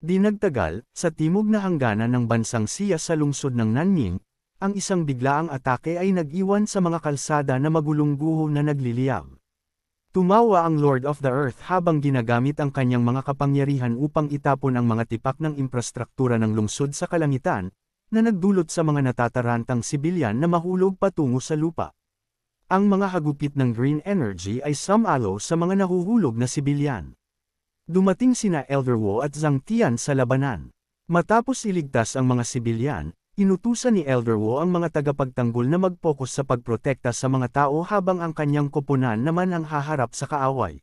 Di nagtagal, sa timog na hangganan ng bansang Xia sa lungsod ng Nanning, ang isang biglaang atake ay nag-iwan sa mga kalsada na magulong guho na nagliliyab. Tumawa ang Lord of the Earth habang ginagamit ang kanyang mga kapangyarihan upang itapon ang mga tipak ng infrastruktura ng lungsod sa kalangitan, na nagdulot sa mga natatarantang sibilyan na mahulog patungo sa lupa. Ang mga hagupit ng green energy ay sumalo sa mga nahuhulog na sibilyan. Dumating sina Elder Wu at Zhang Tian sa labanan. Matapos iligtas ang mga sibilyan, inutusan ni Elder Wu ang mga tagapagtanggol na mag-focus sa pagprotekta sa mga tao habang ang kanyang koponan naman ang haharap sa kaaway.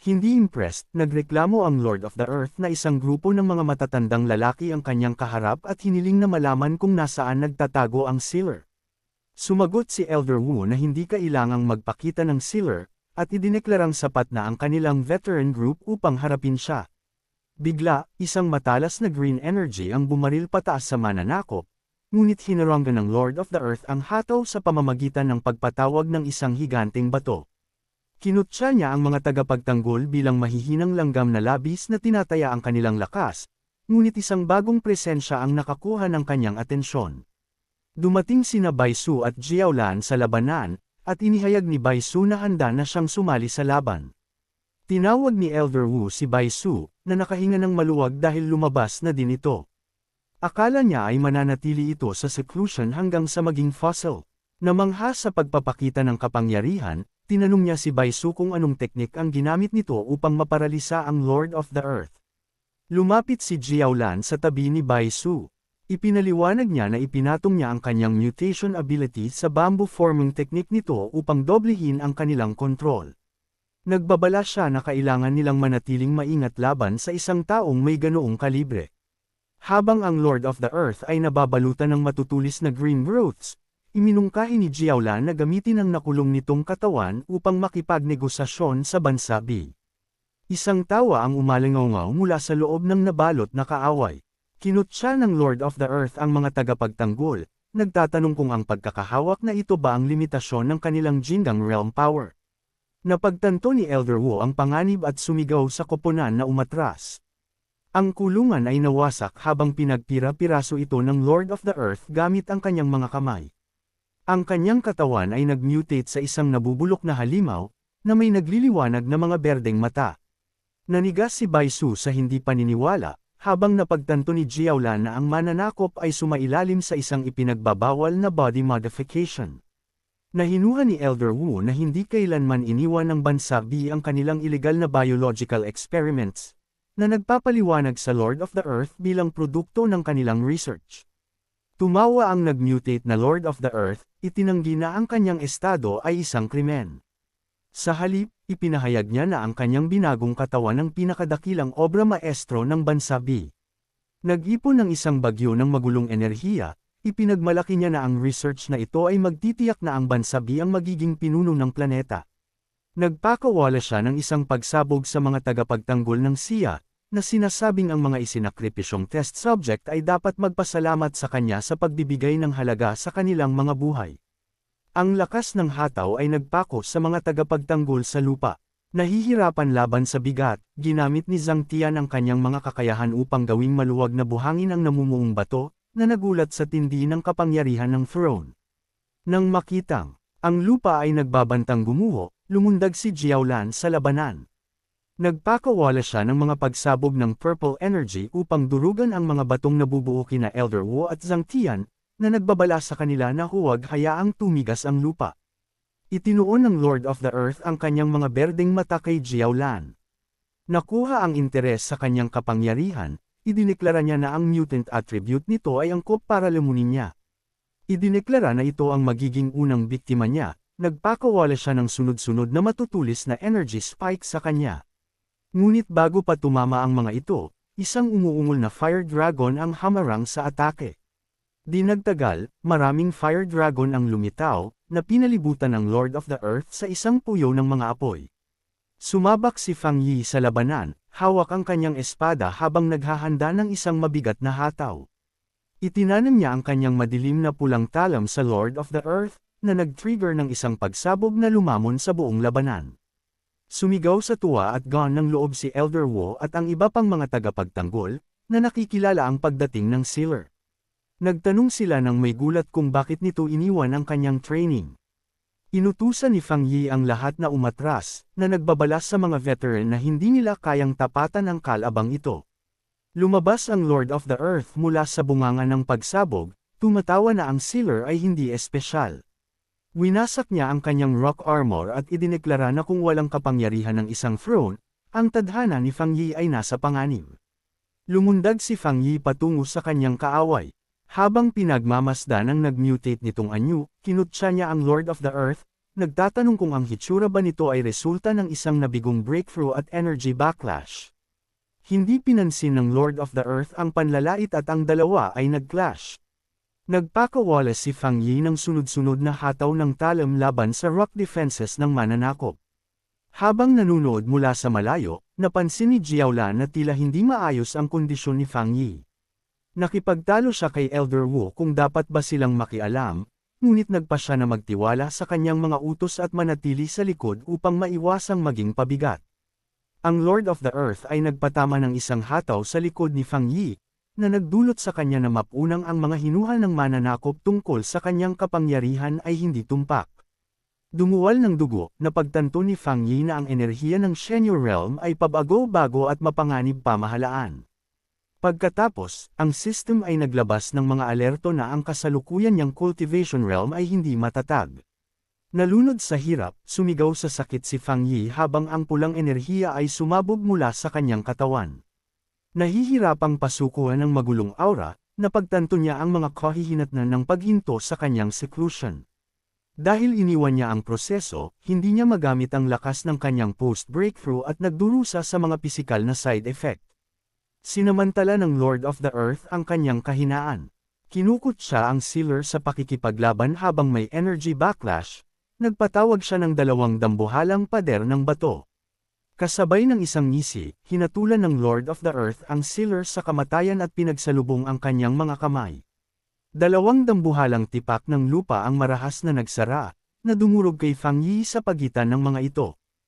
Hindi impressed, nagreklamo ang Lord of the Earth na isang grupo ng mga matatandang lalaki ang kanyang kaharap at hiniling na malaman kung nasaan nagtatago ang sealer. Sumagot si Elder Wu na hindi kailangang magpakita ng sealer, at idineklarang sapat na ang kanilang veteran group upang harapin siya. Bigla, isang matalas na green energy ang bumaril pataas sa mananakop, ngunit hinaranggan ng Lord of the Earth ang hataw sa pamamagitan ng pagpatawag ng isang higanteng bato. Kinutya niya ang mga tagapagtanggol bilang mahihinang langgam na labis na tinataya ang kanilang lakas, ngunit isang bagong presensya ang nakakuha ng kanyang atensyon. Dumating sina Bai Su at Jiaolan sa labanan, at inihayag ni Bai Su na handa na siyang sumali sa laban. Tinawag ni Elder Wu si Bai Su, na nakahinga ng maluwag dahil lumabas na din ito. Akala niya ay mananatili ito sa seclusion hanggang sa maging fossil. Namangha sa pagpapakita ng kapangyarihan, tinanong niya si Bai Su kung anong teknik ang ginamit nito upang maparalisa ang Lord of the Earth. Lumapit si Jiaolan sa tabi ni Bai Su. Ipinaliwanag niya na ipinatong niya ang kanyang mutation ability sa bamboo forming technique nito upang doblehin ang kanilang kontrol. Nagbabala siya na kailangan nilang manatiling maingat laban sa isang taong may ganoong kalibre. Habang ang Lord of the Earth ay nababalutan ng matutulis na green growths, iminungkahi ni Jiaolan na gamitin ang nakulong nitong katawan upang makipagnegosasyon sa bansa B. Isang tawa ang umalingaw mula sa loob ng nabalot na kaaway. Kinutya ng Lord of the Earth ang mga tagapagtanggol, nagtatanong kung ang pagkakahawak na ito ba ang limitasyon ng kanilang Jinggang realm power. Napagtanto ni Elder Wu ang panganib at sumigaw sa koponan na umatras. Ang kulungan ay nawasak habang pinagpira-piraso ito ng Lord of the Earth gamit ang kanyang mga kamay. Ang kanyang katawan ay nagmutate sa isang nabubulok na halimaw, na may nagliliwanag na mga berdeng mata. Nanigas si Bai Su sa hindi paniniwala, habang napagtanto ni Jiaolan na ang mananakop ay sumailalim sa isang ipinagbabawal na body modification. Nahinuha ni Elder Wu na hindi kailanman iniwan ng bansa B ang kanilang illegal na biological experiments, na nagpapaliwanag sa Lord of the Earth bilang produkto ng kanilang research. Tumawa ang nagmutate na Lord of the Earth, itinanggi na ang kanyang estado ay isang krimen. Sa halip, ipinahayag niya na ang kanyang binagong katawan ng pinakadakilang obra maestro ng bansa B. Nag-ipon ng isang bagyo ng magulong enerhiya, ipinagmalaki niya na ang research na ito ay magtitiyak na ang bansa B ang magiging pinuno ng planeta. Nagpakawala siya ng isang pagsabog sa mga tagapagtanggol ng SIA, na sinasabing ang mga isinakripisyong test subject ay dapat magpasalamat sa kanya sa pagbibigay ng halaga sa kanilang mga buhay. Ang lakas ng hataw ay nagpako sa mga tagapagtanggol sa lupa. Nahihirapan laban sa bigat, ginamit ni Zhang Tian ang kanyang mga kakayahan upang gawing maluwag na buhangin ang namumuong bato, na nagulat sa tindi ng kapangyarihan ng throne. Nang makitang ang lupa ay nagbabantang gumuho, lumundag si Jiaolan sa labanan. Nagpakawala siya ng mga pagsabog ng purple energy upang durugan ang mga batong nabubuo kina Elder Wu at Zhang Tian, na nagbabala sa kanila na huwag hayaang tumigas ang lupa. Itinuon ng Lord of the Earth ang kanyang mga berdeng mata kay Jiaolan. Nakuha ang interes sa kanyang kapangyarihan, idineklara niya na ang mutant attribute nito ay angkop para lamunin niya. Idineklara na ito ang magiging unang biktima niya, nagpakawala siya ng sunod-sunod na matutulis na energy spike sa kanya. Ngunit bago pa tumama ang mga ito, isang umuungol na fire dragon ang hamarang sa atake. Di nagtagal, maraming fire dragon ang lumitaw, na pinalibutan ng Lord of the Earth sa isang puyo ng mga apoy. Sumabak si Fang Yi sa labanan, hawak ang kanyang espada habang naghahanda ng isang mabigat na hataw. Itinanam niya ang kanyang madilim na pulang talam sa Lord of the Earth, na nag-trigger ng isang pagsabog na lumamon sa buong labanan. Sumigaw sa tuwa at gaan ng loob si Elder Wu at ang iba pang mga tagapagtanggol, na nakikilala ang pagdating ng Sealer. Nagtanong sila ng may gulat kung bakit nito iniwan ang kanyang training. Inutusan ni Fang Yi ang lahat na umatras, na nagbabalas sa mga veteran na hindi nila kayang tapatan ang kalabang ito. Lumabas ang Lord of the Earth mula sa bunganga ng pagsabog, tumatawa na ang Sealer ay hindi espesyal. Winasak niya ang kanyang rock armor at idineklara na kung walang kapangyarihan ng isang throne, ang tadhana ni Fang Yi ay nasa panganib. Lumundag si Fang Yi patungo sa kanyang kaaway. Habang pinagmamasdan ang nag-mutate nitong anyo, kinutya niya ang Lord of the Earth, nagtatanong kung ang hitsura ba nito ay resulta ng isang nabigong breakthrough at energy backlash. Hindi pinansin ng Lord of the Earth ang panlalait at ang dalawa ay nag-clash. Nagpakawala si Fang Yi ng sunod-sunod na hataw ng talam laban sa rock defenses ng mananakop. Habang nanunood mula sa malayo, napansin ni Jiaolan na tila hindi maayos ang kondisyon ni Fang Yi. Nakipagtalo siya kay Elder Wu kung dapat ba silang makialam, ngunit nagpa siya na magtiwala sa kanyang mga utos at manatili sa likod upang maiwasang maging pabigat. Ang Lord of the Earth ay nagpatama ng isang hataw sa likod ni Fang Yi, na nagdulot sa kanya na mapunang ang mga hinuhal ng mananakop tungkol sa kanyang kapangyarihan ay hindi tumpak. Dumuwal ng dugo, napagtanto ni Fang Yi na ang enerhiya ng Shenyu Realm ay pabago-bago at mapanganib pamahalaan. Pagkatapos, ang system ay naglabas ng mga alerto na ang kasalukuyan niyang cultivation realm ay hindi matatag. Nalunod sa hirap, sumigaw sa sakit si Fang Yi habang ang pulang enerhiya ay sumabog mula sa kanyang katawan. Nahihirapang pasukuhan ng magulong aura, napagtanto niya ang mga kahihinatnan ng paghinto sa kanyang seclusion. Dahil iniwan niya ang proseso, hindi niya magamit ang lakas ng kanyang post-breakthrough at nagdurusa sa mga pisikal na side effect. Sinamantala ng Lord of the Earth ang kanyang kahinaan. Kinukot siya ang Sealer sa pakikipaglaban habang may energy backlash, nagpatawag siya ng dalawang dambuhalang pader ng bato. Kasabay ng isang ngisi, hinatulan ng Lord of the Earth ang Sealer sa kamatayan at pinagsalubong ang kanyang mga kamay. Dalawang dambuhalang tipak ng lupa ang marahas na nagsara, na dumurog kay Fang Yi sa pagitan ng mga ito.